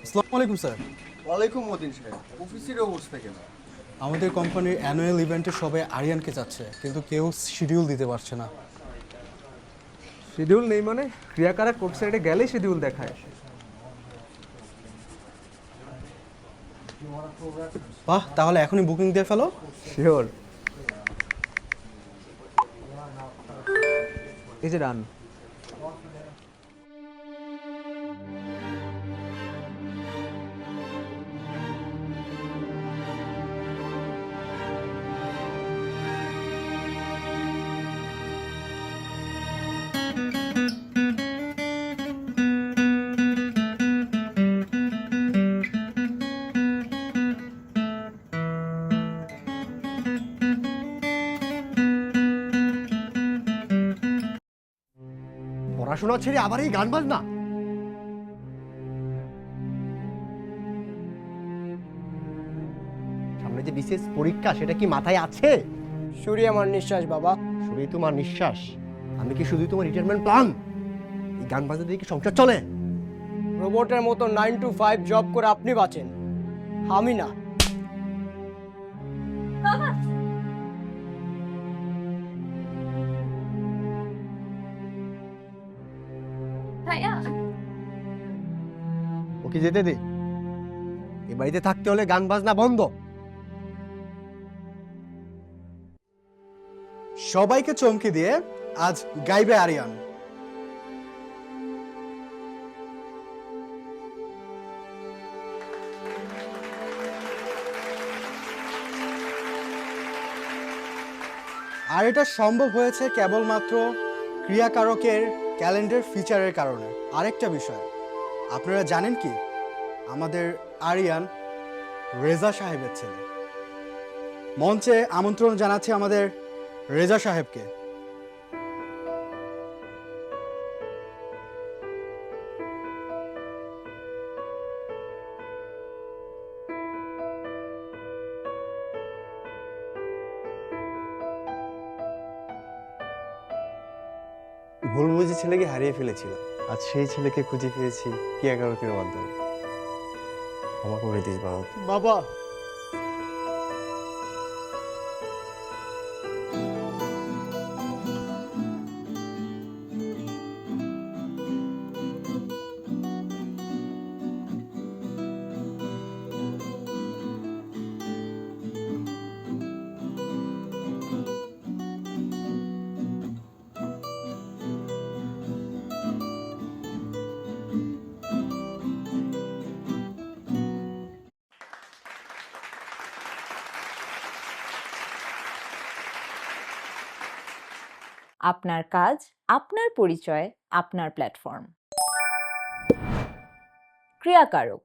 আসসালামু আলাইকুম স্যার। ওয়ালাইকুম মতিন সাহেব, অফিসের অবস্থা কেন? আমাদের কোম্পানির অ্যানুয়াল ইভেন্টে সবাই আরিয়ানকে চাচ্ছে, কিন্তু কেউ শিডিউল দিতে পারছে না। শিডিউল নেই মানে? ক্রিয়াকারক ওয়েবসাইটে গেলেই শিডিউল দেখায়। বাহ, তাহলে এখনই বুকিং দিয়ে ফেলো। শিওর। এই যে ডান। পড়াশোনা ছেড়ে আবার এই গান বাজনা? সামনে যে বিশেষ পরীক্ষা, সেটা কি মাথায় আছে? সূর্য আমার নিঃশ্বাস বাবা। শুধুই তোমার নিঃশ্বাস? আমি কি শুধুই তোমার রিটায়ারমেন্ট প্ল্যান? এই গান বাজনা দিয়ে কি সংসার চলে? রোবটের মতো 9 to 5 জব করে আপনি বাঁচেন, আমি না। ওকে যেতে দে। এ বাড়িতে থাকতে হলে গান বাজনা বন্ধ। সবাইকে চমকে দিয়ে আজ গাইবে আরিয়ান। আর এটা সম্ভব হয়েছে কেবলমাত্র ক্রিয়াকারকের ক্যালেন্ডার ফিচারের কারণে। আরেকটা বিষয়, আপনারা জানেন কি, আমাদের আরিয়ান রেজা সাহেবের ছেলে। মঞ্চে আমন্ত্রণ জানাচ্ছি আমাদের রেজা সাহেবকে। ভুল বুঝে ছেলেকে হারিয়ে ফেলেছিলাম, আজ সেই ছেলেকে খুঁজে পেয়েছি ক্রিয়াকারকের মাধ্যমে। ক্ষমা করে দিস বাবা। বাবা, আপনার কাজ, আপনার পরিচয়, আপনার প্ল্যাটফর্ম। ক্রিয়াকারক।